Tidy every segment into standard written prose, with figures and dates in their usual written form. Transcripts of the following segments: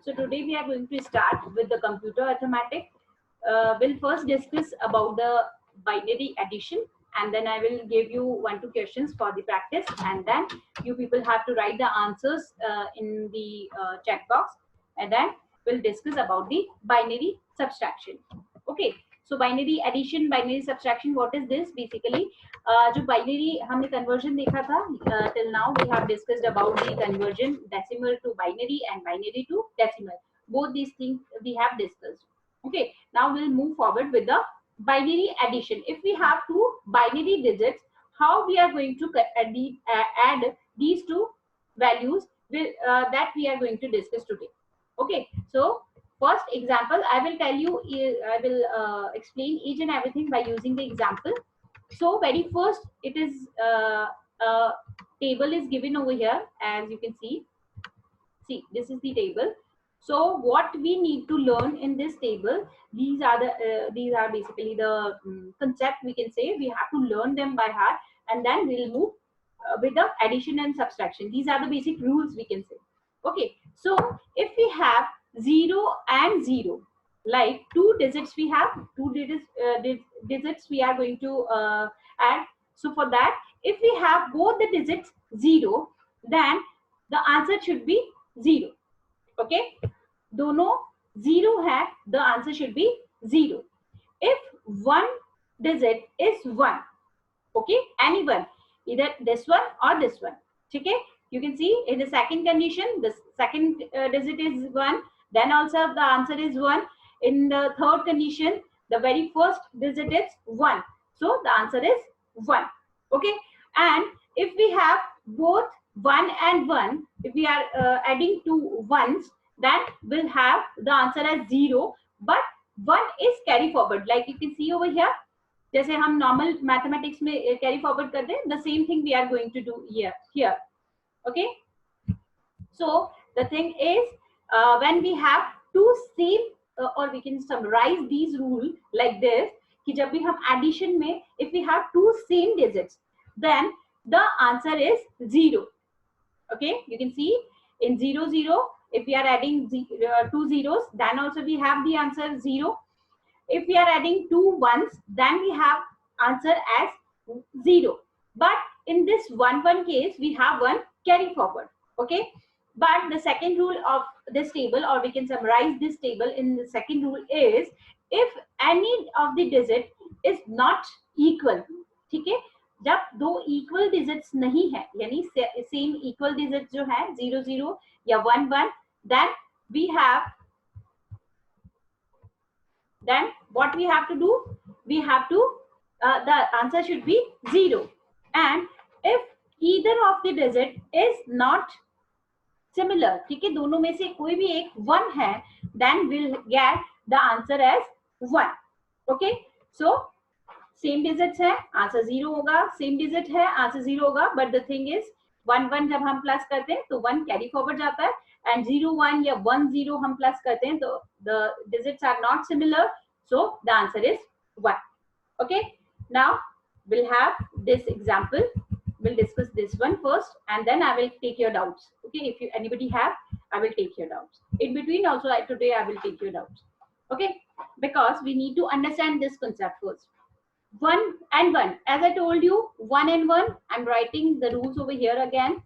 So today we are going to start with the computer arithmetic. We'll first discuss about the binary addition, and then I will give you 1-2 questions for the practice, and then you people have to write the answers in the chat box, and then we'll discuss about the binary subtraction. Okay, so binary addition, binary subtraction, what is this basically? जो binary हमने conversion देखा था, till now we have discussed about the conversion decimal to binary and binary to decimal. Both these things we have discussed. Okay, now we'll move forward with the binary addition. If we have two binary digits, how we are going to add these two values that we are going to discuss today. Okay, so first example, I will tell you, I will explain each and everything by using the example. So very first, it is a table is given over here, as you can see. See, this is the table. So what we need to learn in this table, these are basically the concept, we can say. We have to learn them by heart, and then we'll move with the addition and subtraction. These are the basic rules, we can say. Okay, so if we have 0 and 0, like two digits, we have two digits we are going to add. So for that, if we have both the digits 0, then the answer should be 0. Okay, दोनों 0 है, the answer should be 0. If one digit is 1, okay, any one, either this one or this one, okay, you can see in the second condition, the second digit is 1, then also the answer is 1. In the third condition, the very first digit is 1, so the answer is 1. Okay, and if we have both 1 and 1, if we are adding two ones, then we'll have the answer as 0, but 1 is carry forward, like you can see over here. जैसे हम normal mathematics में carry forward करते हैं, the same thing we are going to do here. Okay, so the thing is, when we have two same or we can summarize these rules like this, कि जब भी हम addition में, if we have two same digits, then the answer is 0. Okay, you can see in 0 0, if we are adding two zeros, then also we have the answer 0. If we are adding two ones, then we have answer as 0. But in this 1 1 case, we have one carry forward. Okay, but the second rule of this table, or we can summarize this table in the second rule, is if any of the digit is not equal, ठीक है, जब दो equal digits नहीं है, यानी same equal digit जो है 0 0 या 1 1, then we have, then what we have to do, we have to the answer should be 0. And if either of the digit is not similar, ठीक है, दोनों में से कोई भी एक 1 है, then we'll get the answer as 1. Okay, so same digit है, आंसर 0 होगा, सेम डिजिट है, आंसर 0 होगा, बट द थिंग इज 1 1 जब हम प्लस करते हैं तो 1 कैरी फॉरवर्ड जाता है, एंड 0 1 या 1 0 हम प्लस करते हैं तो the digits are not similar, so the answer is 1. Okay, now we'll have this example. We'll discuss this one first, and then I will take your doubts. Okay, if you anybody have, I will take your doubts. In between also, today I will take your doubts. Okay, because we need to understand this concept first. 1 and 1, as I told you, 1 and 1, I'm writing the rules over here again.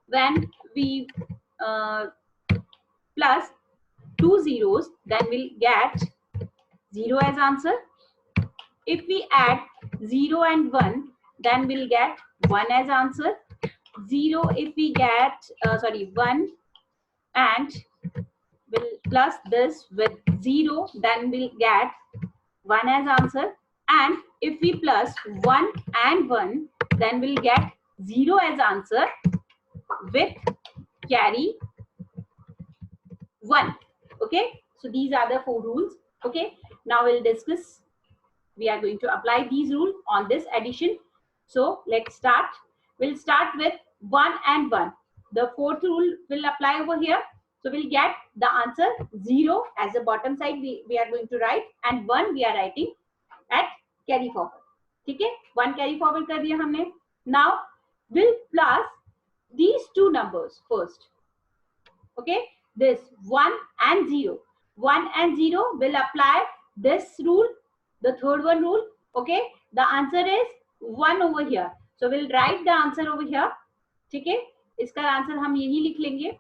When we plus two zeros, then we'll get 0 as answer. If we add 0 and 1, then we'll get 1 as answer. 0 if we get 1, and we'll plus this with 0, then we'll get 1 as answer. And if we plus 1 and 1, then we'll get 0 as answer with carry 1. Okay, so these are the 4 rules. Okay, now we'll discuss, we are going to apply these rules on this addition. So let's start. We'll start with 1 and 1. The fourth rule will apply over here. So we'll get the answer 0 as the bottom side we are going to write, and 1 we are writing at carry forward. ठीक है, 1 carry forward कर दिया हमने. Now we'll plus these two numbers first. Okay, this 1 and 0. 1 and 0 will apply this rule, the third one rule. Okay, the answer is 1 over here. So we'll write the answer over here. ठीक है, इसका answer हम यही लिख लेंगे,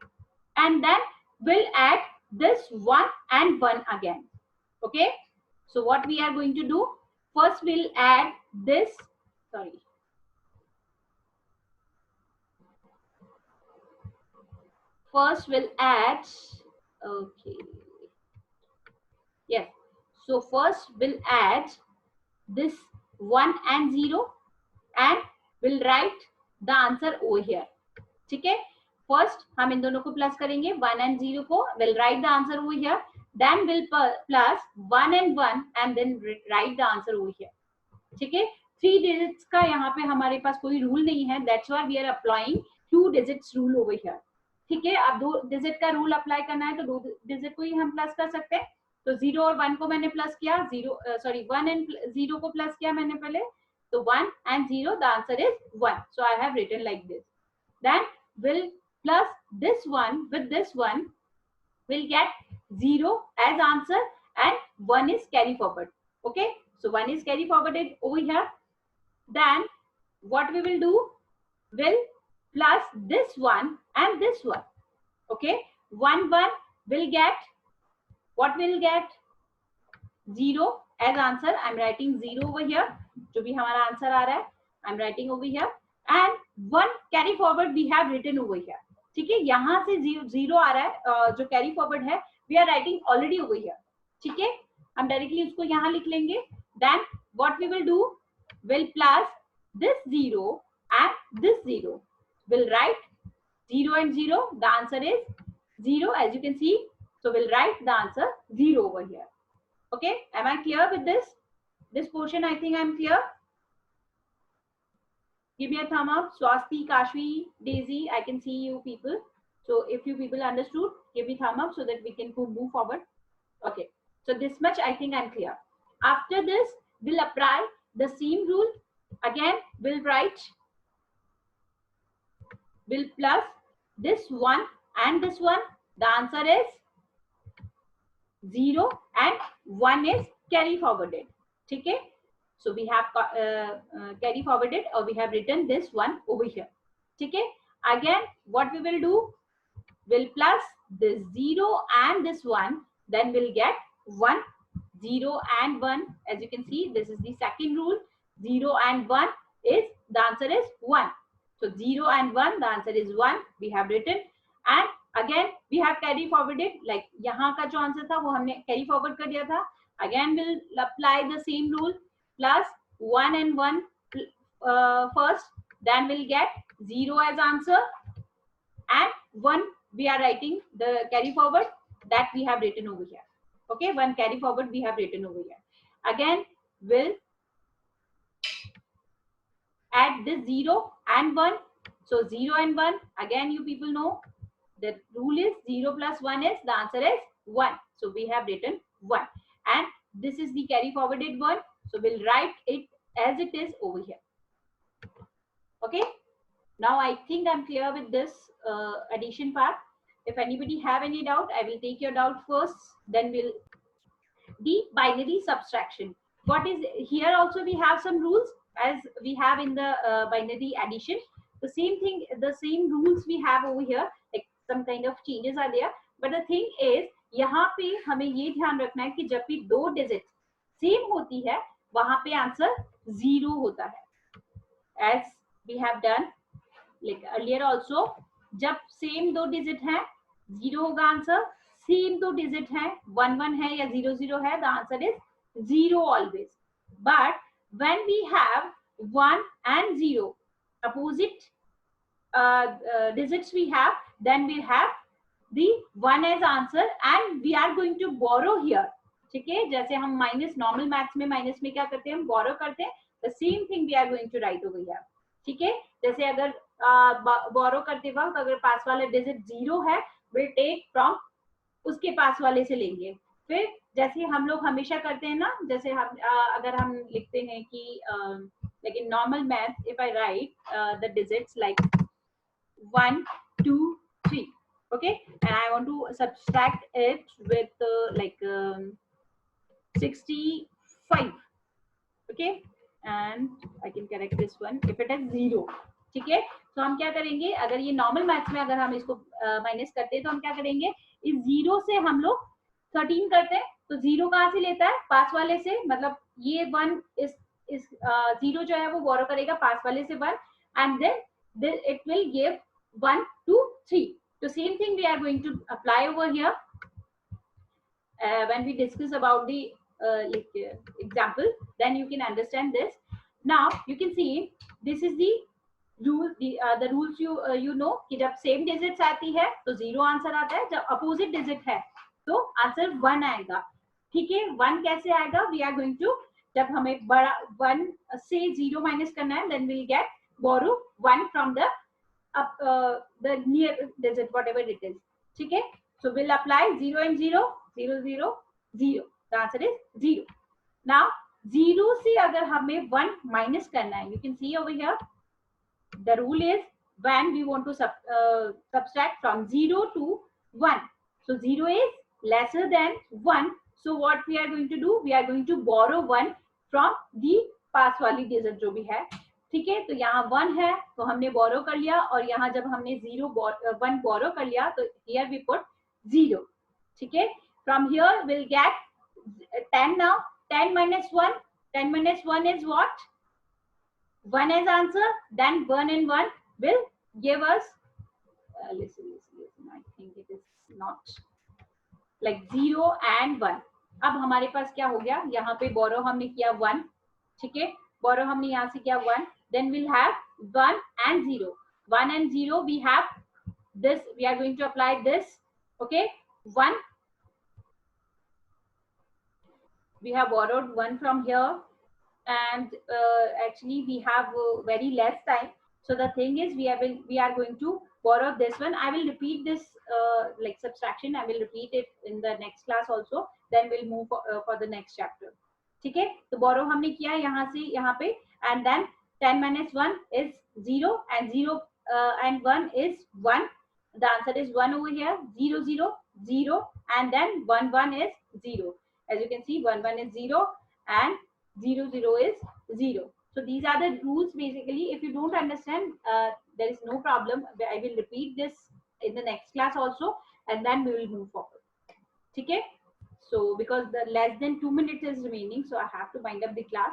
and then we'll add this 1 and 1 again. Okay, so what we are going to do, first we'll add this, sorry, first we'll add, okay, yes, so first we'll add this 1 and 0 and we'll write the answer over here. ठीक है, first हम इन दोनों को plus करेंगे, 1 and 0 को, we'll write the answer over here, then we'll plus 1 and 1 and then write the answer over here. ठीक है, 3 digits का यहाँ पे हमारे पास कोई रूल नहीं है, that's why we are applying 2 digits rule over here. ठीक है, अब 2 डिजिट का रूल अप्लाई करना है तो 2 डिजिट को ही हम प्लस कर सकते हैं. तो 0 और 1 को मैंने प्लस किया, 1 and 0 को प्लस किया मैंने पहले, तो 1 and 0, the answer is 1. So I have written like this. Then we'll plus this one with this one, we'll get 0 as answer and 1 is carry forward. Okay, so 1 is carry forwarded over here. Then what we will do, we'll plus this one and this one. Okay, 1 1 will get, what will get, 0 as answer. I'm writing 0 over here, जो भी हमारा answer आ रहा है, I'm writing over here, and 1 carry forward we have written over here. ठीक है, यहाँ से 0 आ रहा है, जो carry forward है we are writing already over here. ठीक है, हम directly उसको यहाँ लिख लेंगे. Then what we will do, we'll plus this 0 and this 0. We'll write 0 and 0. The answer is 0, as you can see. So we'll write the answer 0 over here. Okay, am I clear with this? This portion, I think I'm clear. Give me a thumb up. Swasti, Kashvi, Daisy, I can see you people. So if you people understood, give me thumb up so that we can move forward. Okay, so this much I think I'm clear. After this, we'll apply the same rule. Again, we'll write, we'll plus this one and this one. The answer is 0 and 1 is carry forwarded. Okay, so we have carry forwarded, or we have written this one over here. Okay, again what we will do, we'll plus this 0 and this one, then we'll get 1. 0 and 1, as you can see, this is the second rule. 0 and 1 is, the answer is 1. So 0 and 1, the answer is 1, we have written. And again we have carry forwarded, like यहाँ का जो answer था वो हमने carry forward कर दिया था. Again we'll apply the same rule, plus 1 and 1 first, then we'll get 0 as answer, and 1 we are writing the carry forward that we have written over here. Okay, 1 carry forward we have written over here. Again we'll add this 0 and 1. So 0 and 1, again you people know the rule is 0 plus 1 is, the answer is 1. So we have written 1, and this is the carry forwarded one. So we'll write it as it is over here. Okay, now I think I'm clear with this addition part. If anybody have any doubt, I will take your doubt first, then we'll the binary subtraction. What is here, also we have some rules as we have in the binary addition. The same thing, the same rules we have over here, like some kind of changes are there, but the thing is यहाँ पे हमें ये ध्यान रखना है कि जब भी 2 डिजिट सेम होती है वहां पे आंसर 0 होता है, as we have done like earlier also. जब सेम 2 डिजिट हैं 0 होगा आंसर, सेम 2 डिजिट हैं 1 1 है या 0 0 है, the answer is 0 always. But when we have 1 and 0 opposite digits we have, then we have the 1 as answer and we are going to borrow here. ठीक है, जैसे हम माइनस, नॉर्मल मैथ्स में minus में क्या करते हैं, हम बोरो करते हैं. The same thing we are going to write over here. ठीक है, जैसे अगर बोरो करते वक्त अगर पास वाला डिजिट 0 है, विल टेक फ्रॉम उसके पास वाले से लेंगे. फिर जैसे हम लोग हमेशा करते हैं ना, जैसे हम अगर हम लिखते हैं कि like in normal math if I write the digits like 1 2 3, okay, and I want to subtract it with 65, okay, and I can correct this one if it is 0, ठीक है. तो हम क्या करेंगे, अगर ये नॉर्मल मैथ्स में अगर हम इसको माइनस करते हैं तो हम क्या करेंगे, इस 0 से हम लोग 13 करते हैं, तो 0 कहाँ से लेता है, पास वाले से, मतलब ये 1 इस 0 जो है वो बोरो करेगा पास वाले से 1, and then it will give 1 2 3. So same thing we are going to apply over here when we discuss about the example, then you can understand this. Now you can see this is the rule, the rules you know कि जब same digits आती है तो 0 answer आता है, जब opposite digit है तो आंसर 1 आएगा, ठीक है. 1 कैसे आएगा, वी आर गोइंग टू, जब हमें बड़ा 1 से 0 माइनस करना है, then will get borrow 1 from the near digit whatever it is, ठीक है. So we'll apply 0 and 0, 0 0 0, the answer is 0. Now 0 से अगर हमें 1 माइनस करना है, you can see over here the rule is when we want to subtract from 0 to 1, so 0 is lesser than 1, so what we are going to do, we are going to borrow 1 from the पास वाली digit जो भी है, ठीक है. तो यहाँ 1 है तो हमने बोरो कर लिया, और यहाँ जब हमने 1 बोरो कर लिया तो here we put 0, ठीक है. From here we'll get 10 now. 10 minus 1, 10 minus 1 is what, 1 as answer, then 1 and 1 will give us listen, I think it is not like 0 and 1. अब हमारे पास क्या हो गया, यहाँ पे बोरो हमने किया 1, ठीक है, बोरो हमने यहाँ से किया 1, then we'll have 1 and 0. 1 and 0 we have this, we are going to apply this, okay. 1, we have borrowed 1 from here, and actually we have very less time, so the thing is we are going to borrow this one. I will repeat this like subtraction, I will repeat it in the next class also, then we'll move for the next chapter, ठीक है. तो borrow हमने किया यहाँ से यहाँ पे, and then 10 minus 1 is 0, and 0 and 1 is 1, the answer is 1 over here. 0 0 0, and then 1 1 is 0. As you can see, 1 1 is 0 and 0 0 is 0. So these are the rules basically. If you don't understand, there is no problem, I will repeat this in the next class also, and then we will move forward, okay. So because the less than 2 minutes is remaining, so I have to wind up the class.